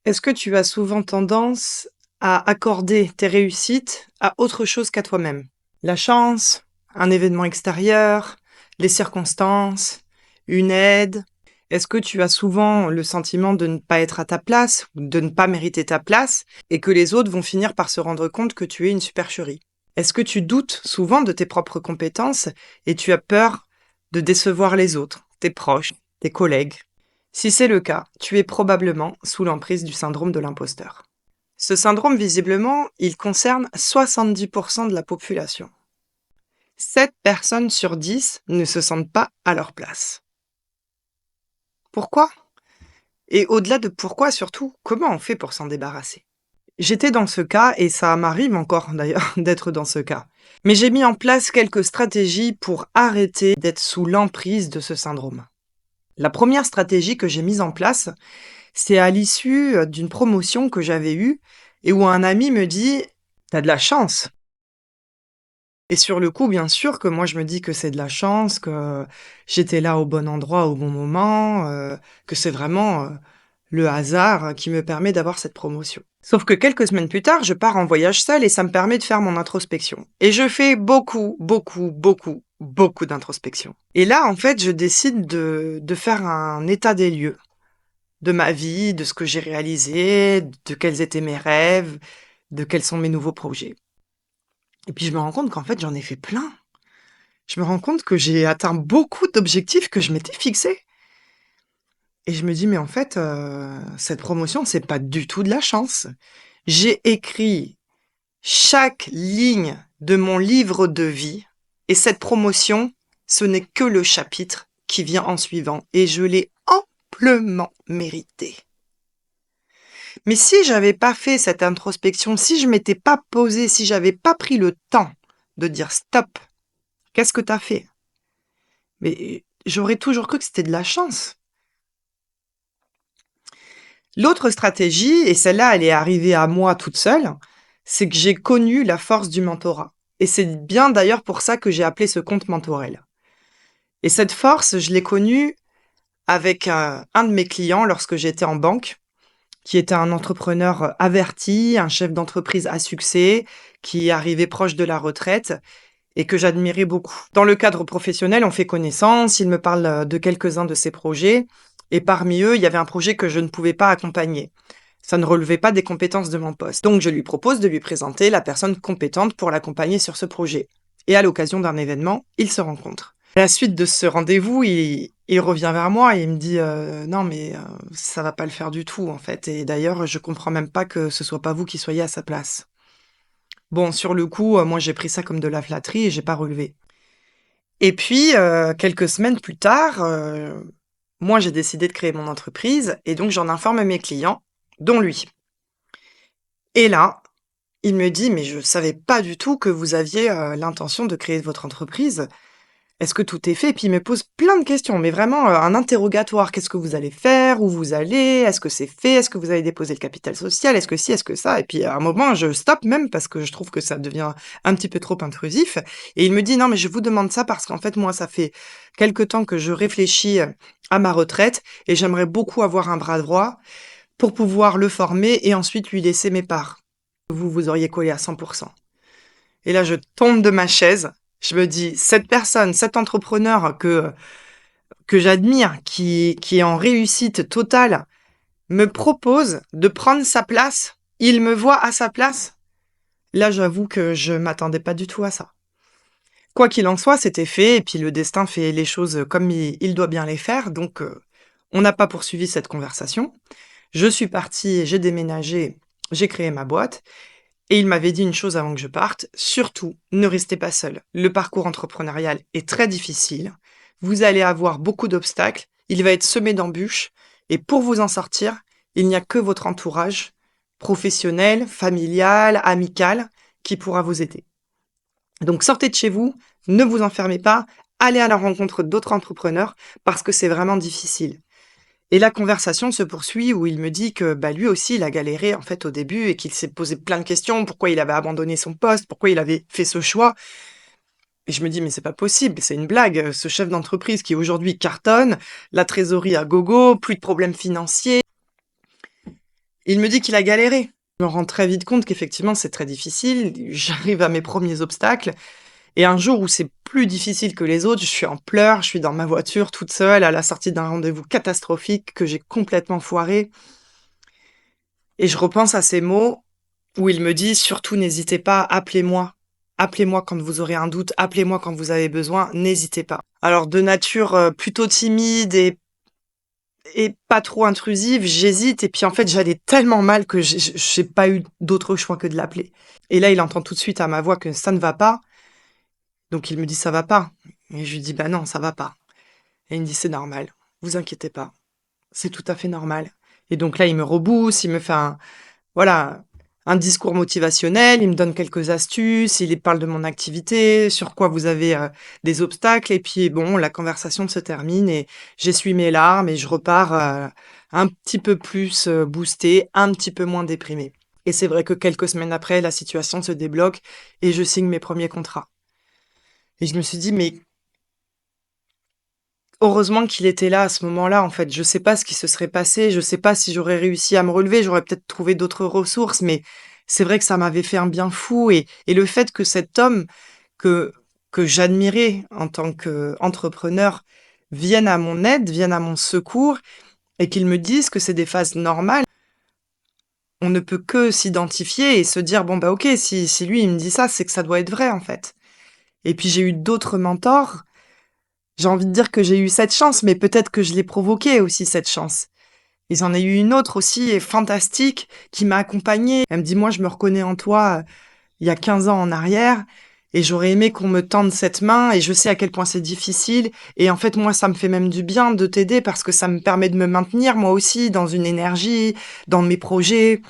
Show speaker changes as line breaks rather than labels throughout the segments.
Est-ce que tu as souvent tendance à accorder tes réussites à autre chose qu'à toi-même? La chance, un événement extérieur, les circonstances, une aide? Est-ce que tu as souvent le sentiment de ne pas être à ta place ou de ne pas mériter ta place et que les autres vont finir par se rendre compte que tu es une supercherie? Est-ce que tu doutes souvent de tes propres compétences et tu as peur de décevoir les autres, tes proches, tes collègues? Si c'est le cas, tu es probablement sous l'emprise du syndrome de l'imposteur. Ce syndrome, visiblement, il concerne 70% de la population. 7 personnes sur 10 ne se sentent pas à leur place. Pourquoi? Et au-delà de pourquoi, surtout, comment on fait pour s'en débarrasser? J'étais dans ce cas, et ça m'arrive encore d'ailleurs d'être dans ce cas. Mais j'ai mis en place quelques stratégies pour arrêter d'être sous l'emprise de ce syndrome. La première stratégie que j'ai mise en place, c'est à l'issue, d'une promotion que j'avais eue et où un ami me dit: «Tu as de la chance». Et sur le coup, bien sûr que moi je me dis que c'est de la chance, que j'étais là au bon endroit au bon moment, que c'est vraiment, le hasard qui me permet d'avoir cette promotion. Sauf que quelques semaines plus tard, je pars en voyage seule et ça me permet de faire mon introspection. Et je fais beaucoup, beaucoup, beaucoup, beaucoup d'introspection. Et là, en fait, je décide de faire un état des lieux de ma vie, de ce que j'ai réalisé, de quels étaient mes rêves, de quels sont mes nouveaux projets. Et puis je me rends compte qu'en fait, j'en ai fait plein. Je me rends compte que j'ai atteint beaucoup d'objectifs que je m'étais fixés. Et je me dis: «Mais en fait, cette promotion, c'est pas du tout de la chance. J'ai écrit chaque ligne de mon livre de vie et cette promotion, ce n'est que le chapitre qui vient en suivant et je l'ai amplement méritée». Mais si j'avais pas fait cette introspection, si je m'étais pas posée, si j'avais pas pris le temps de dire: «Stop, qu'est-ce que tu as fait?» Mais j'aurais toujours cru que c'était de la chance. L'autre stratégie, et celle-là, elle est arrivée à moi toute seule, c'est que j'ai connu la force du mentorat. Et c'est bien d'ailleurs pour ça que j'ai appelé ce compte Mentorel. Et cette force, je l'ai connue avec un de mes clients lorsque j'étais en banque, qui était un entrepreneur averti, un chef d'entreprise à succès, qui arrivait proche de la retraite et que j'admirais beaucoup. Dans le cadre professionnel, on fait connaissance, il me parle de quelques-uns de ses projets et parmi eux, il y avait un projet que je ne pouvais pas accompagner. Ça ne relevait pas des compétences de mon poste. Donc je lui propose de lui présenter la personne compétente pour l'accompagner sur ce projet. Et à l'occasion d'un événement, ils se rencontrent. À la suite de ce rendez-vous, il revient vers moi et il me dit non mais ça va pas le faire du tout en fait. Et d'ailleurs, je comprends même pas que ce soit pas vous qui soyez à sa place. Bon, sur le coup, moi j'ai pris ça comme de la flatterie et j'ai pas relevé. Et puis, quelques semaines plus tard, moi j'ai décidé de créer mon entreprise et donc j'en informe mes clients, dont lui. Et là, il me dit: «Mais je savais pas du tout que vous aviez, l'intention de créer votre entreprise. Est-ce que tout est fait?» Et puis il me pose plein de questions, mais vraiment, un interrogatoire. «Qu'est-ce que vous allez faire? Où vous allez? Est-ce que c'est fait? Est-ce que vous avez déposé le capital social? Est-ce que ci? Est-ce que ça?» Et puis à un moment, je stoppe même parce que je trouve que ça devient un petit peu trop intrusif et il me dit: «Non, mais je vous demande ça parce qu'en fait, moi, ça fait quelque temps que je réfléchis, à ma retraite et j'aimerais beaucoup avoir un bras droit pour pouvoir le former et ensuite lui laisser mes parts. Vous, vous auriez collé à 100%. Et là, je tombe de ma chaise. Je me dis: «Cette personne, cet entrepreneur que j'admire, qui est en réussite totale, me propose de prendre sa place. Il me voit à sa place». Là, j'avoue que je m'attendais pas du tout à ça. Quoi qu'il en soit, c'était fait et puis le destin fait les choses comme il doit bien les faire donc on n'a pas poursuivi cette conversation. Je suis partie, j'ai déménagé, j'ai créé ma boîte et il m'avait dit une chose avant que je parte: «Surtout, ne restez pas seul. Le parcours entrepreneurial est très difficile. Vous allez avoir beaucoup d'obstacles. Il va être semé d'embûches et pour vous en sortir, il n'y a que votre entourage professionnel, familial, amical qui pourra vous aider. Donc sortez de chez vous, ne vous enfermez pas, allez à la rencontre d'autres entrepreneurs parce que c'est vraiment difficile». Et la conversation se poursuit où il me dit que, bah, lui aussi, il a galéré, en fait, au début et qu'il s'est posé plein de questions. Pourquoi il avait abandonné son poste? Pourquoi il avait fait ce choix? Et je me dis: «Mais c'est pas possible, c'est une blague, ce chef d'entreprise qui aujourd'hui cartonne, la trésorerie à gogo, plus de problèmes financiers». Il me dit qu'il a galéré. Je me rends très vite compte qu'effectivement, c'est très difficile. J'arrive à mes premiers obstacles. Et un jour où c'est plus difficile que les autres, je suis en pleurs, je suis dans ma voiture toute seule à la sortie d'un rendez-vous catastrophique que j'ai complètement foiré. Et je repense à ces mots où il me dit: «Surtout n'hésitez pas, appelez-moi. Appelez-moi quand vous aurez un doute, appelez-moi quand vous avez besoin, n'hésitez pas». Alors de nature, plutôt timide et pas trop intrusive, j'hésite et puis en fait, j'allais tellement mal que j'ai pas eu d'autre choix que de l'appeler. Et là, il entend tout de suite à ma voix que ça ne va pas, donc il me dit: «Ça va pas?» Et je lui dis: «Bah non, ça va pas». Et il me dit: «C'est normal, vous inquiétez pas, c'est tout à fait normal». Et donc là, il me rebooste, il me fait voilà, un discours motivationnel, il me donne quelques astuces, il parle de mon activité, sur quoi vous avez, des obstacles et puis bon, la conversation se termine et j'essuie mes larmes et je repars, un petit peu plus, boostée, un petit peu moins déprimée. Et c'est vrai que quelques semaines après, la situation se débloque et je signe mes premiers contrats. Et je me suis dit: «Mais heureusement qu'il était là à ce moment-là, en fait. Je sais pas ce qui se serait passé, je sais pas si j'aurais réussi à me relever, j'aurais peut-être trouvé d'autres ressources, mais c'est vrai que ça m'avait fait un bien fou et le fait que cet homme que que j'admirais en tant qu'entrepreneur vienne à mon aide, vienne à mon secours et qu'il me dise que c'est des phases normales, on ne peut que s'identifier et se dire: «Bon, bah, OK, si lui il me dit ça, c'est que ça doit être vrai, en fait». Et puis j'ai eu d'autres mentors. J'ai envie de dire que j'ai eu cette chance, mais peut-être que je l'ai provoquée aussi cette chance. Et j'en ai eu une autre aussi et fantastique qui m'a accompagnée. Elle me dit: «Moi, je me reconnais en toi, il y a 15 ans en arrière et j'aurais aimé qu'on me tende cette main et je sais à quel point c'est difficile et en fait, moi, ça me fait même du bien de t'aider parce que ça me permet de me maintenir moi aussi dans une énergie, dans mes projets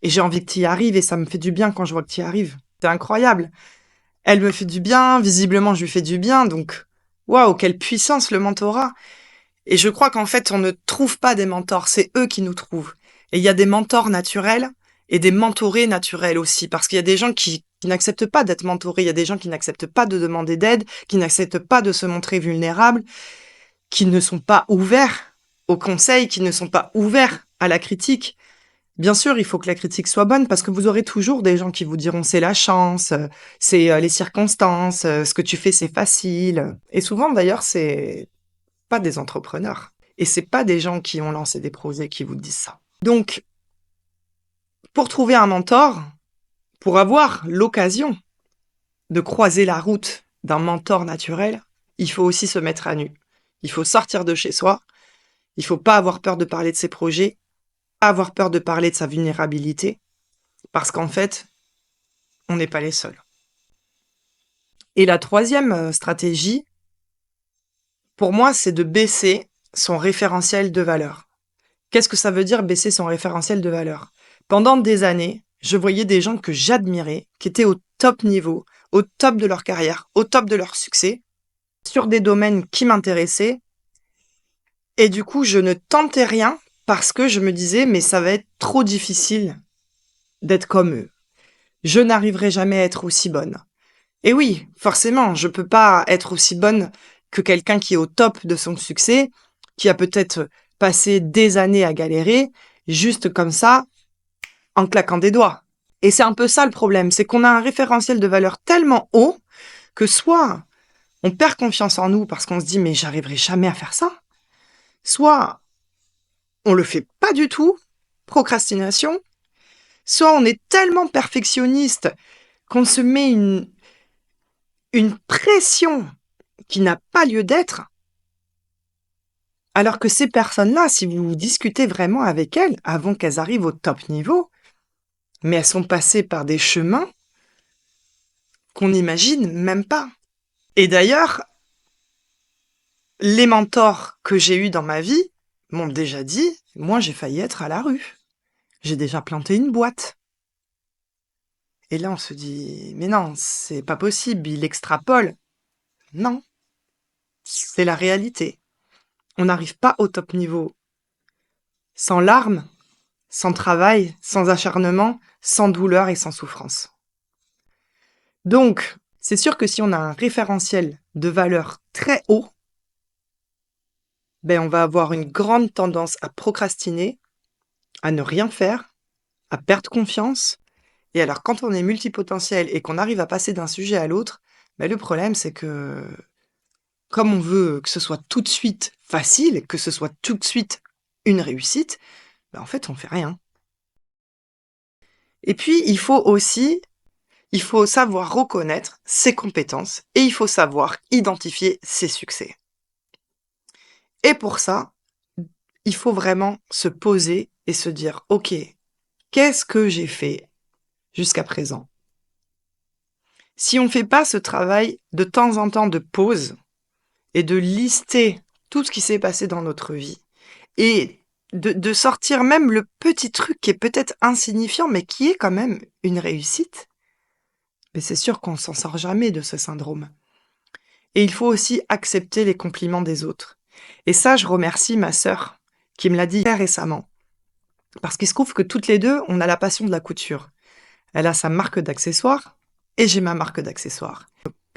et j'ai envie que tu y arrives et ça me fait du bien quand je vois que tu y arrives». C'est incroyable. Elle me fait du bien, visiblement je lui fais du bien, donc waouh, quelle puissance le mentorat! Et je crois qu'en fait, on ne trouve pas des mentors, c'est eux qui nous trouvent. Et il y a des mentors naturels et des mentorés naturels aussi, parce qu'il y a des gens qui n'acceptent pas d'être mentorés, il y a des gens qui n'acceptent pas de demander d'aide, qui n'acceptent pas de se montrer vulnérables, qui ne sont pas ouverts aux conseils, qui ne sont pas ouverts à la critique. Bien sûr, il faut que la critique soit bonne parce que vous aurez toujours des gens qui vous diront: «C'est la chance, c'est, les circonstances, ce que tu fais, c'est facile». Et souvent d'ailleurs, c'est pas des entrepreneurs et c'est pas des gens qui ont lancé des projets qui vous disent ça. Donc pour trouver un mentor, pour avoir l'occasion de croiser la route d'un mentor naturel, il faut aussi se mettre à nu. Il faut sortir de chez soi, il faut pas avoir peur de parler de ses projets, pas avoir peur de parler de sa vulnérabilité parce qu'en fait, on n'est pas les seuls. Et la troisième stratégie, pour moi, c'est de baisser son référentiel de valeur. Qu'est-ce que ça veut dire baisser son référentiel de valeur? Pendant des années, je voyais des gens que j'admirais, qui étaient au top niveau, au top de leur carrière, au top de leur succès, sur des domaines qui m'intéressaient. Et du coup, je ne tentais rien parce que je me disais, mais ça va être trop difficile d'être comme eux. Je n'arriverai jamais à être aussi bonne. Et oui, forcément, je peux pas être aussi bonne que quelqu'un qui est au top de son succès, qui a peut-être passé des années à galérer, juste comme ça, en claquant des doigts. Et c'est un peu ça le problème, c'est qu'on a un référentiel de valeur tellement haut que soit on perd confiance en nous parce qu'on se dit mais j'arriverai jamais à faire ça, soit on le fait pas du tout, procrastination, soit on est tellement perfectionniste qu'on se met une pression qui n'a pas lieu d'être, alors que ces personnes-là, si vous discutez vraiment avec elles, avant qu'elles arrivent au top niveau, mais elles sont passées par des chemins qu'on n'imagine même pas. Et d'ailleurs, les mentors que j'ai eus dans ma vie m'ont déjà dit, moi j'ai failli être à la rue. J'ai déjà planté une boîte. Et là on se dit, mais non, c'est pas possible, il extrapole. Non, c'est la réalité. On n'arrive pas au top niveau sans larmes, sans travail, sans acharnement, sans douleur et sans souffrance. Donc, c'est sûr que si on a un référentiel de valeur très haut, ben on va avoir une grande tendance à procrastiner, à ne rien faire, à perdre confiance. Et alors, quand on est multipotentiel et qu'on arrive à passer d'un sujet à l'autre, bah, le problème, c'est que comme on veut que ce soit tout de suite facile, que ce soit tout de suite une réussite, bah, en fait, on fait rien. Et puis, il faut savoir reconnaître ses compétences et il faut savoir identifier ses succès. Et pour ça, il faut vraiment se poser et se dire, OK, qu'est-ce que j'ai fait jusqu'à présent? Si on ne fait pas ce travail de temps en temps de pause et de lister tout ce qui s'est passé dans notre vie et de sortir même le petit truc qui est peut-être insignifiant, mais qui est quand même une réussite, mais c'est sûr qu'on s'en sort jamais de ce syndrome. Et il faut aussi accepter les compliments des autres. Et ça, je remercie ma sœur qui me l'a dit très récemment. Parce qu'il se trouve que toutes les deux, on a la passion de la couture. Elle a sa marque d'accessoires et j'ai ma marque d'accessoires.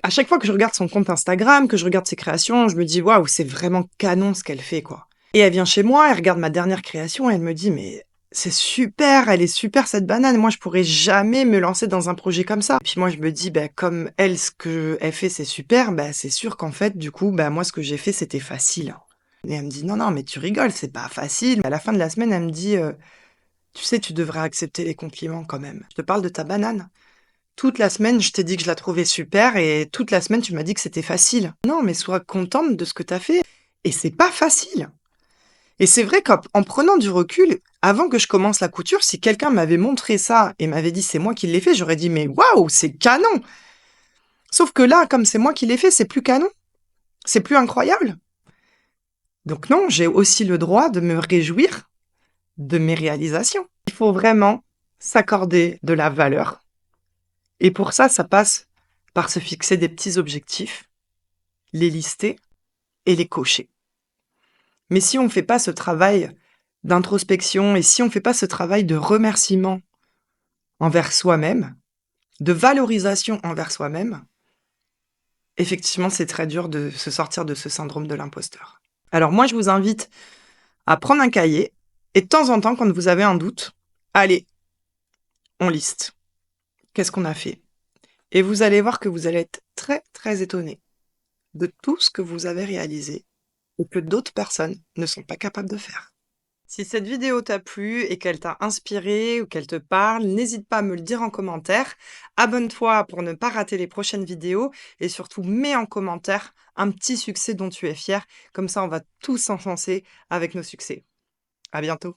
À chaque fois que je regarde son compte Instagram, que je regarde ses créations, je me dis waouh, c'est vraiment canon ce qu'elle fait, quoi. Et elle vient chez moi, elle regarde ma dernière création et elle me dit mais c'est super, elle est super cette banane. Moi, je pourrais jamais me lancer dans un projet comme ça. Et puis moi, je me dis bah, comme elle, ce que elle fait, c'est super, bah, c'est sûr qu'en fait, du coup, bah, moi, ce que j'ai fait, c'était facile. Et elle me dit non, non, mais tu rigoles, c'est pas facile. À la fin de la semaine, elle me dit tu sais, tu devrais accepter les compliments quand même. Je te parle de ta banane. Toute la semaine, je t'ai dit que je la trouvais super et toute la semaine, tu m'as dit que c'était facile. Non, mais sois contente de ce que t'as fait. Et c'est pas facile. Et c'est vrai qu'en prenant du recul, avant que je commence la couture, si quelqu'un m'avait montré ça et m'avait dit c'est moi qui l'ai fait, j'aurais dit mais waouh, c'est canon. Sauf que là, comme c'est moi qui l'ai fait, c'est plus canon. C'est plus incroyable. Donc non, j'ai aussi le droit de me réjouir de mes réalisations. Il faut vraiment s'accorder de la valeur. Et pour ça, ça passe par se fixer des petits objectifs, les lister et les cocher. Mais si on ne fait pas ce travail d'introspection et si on ne fait pas ce travail de remerciement envers soi-même, de valorisation envers soi-même, effectivement, c'est très dur de se sortir de ce syndrome de l'imposteur. Alors moi, je vous invite à prendre un cahier et de temps en temps, quand vous avez un doute, allez, on liste. Qu'est-ce qu'on a fait? Et vous allez voir que vous allez être très, très étonné de tout ce que vous avez réalisé et que d'autres personnes ne sont pas capables de faire. Si cette vidéo t'a plu et qu'elle t'a inspiré ou qu'elle te parle, n'hésite pas à me le dire en commentaire. Abonne-toi pour ne pas rater les prochaines vidéos et surtout mets en commentaire un petit succès dont tu es fier. Comme ça, on va tous s'enfoncer avec nos succès. À bientôt.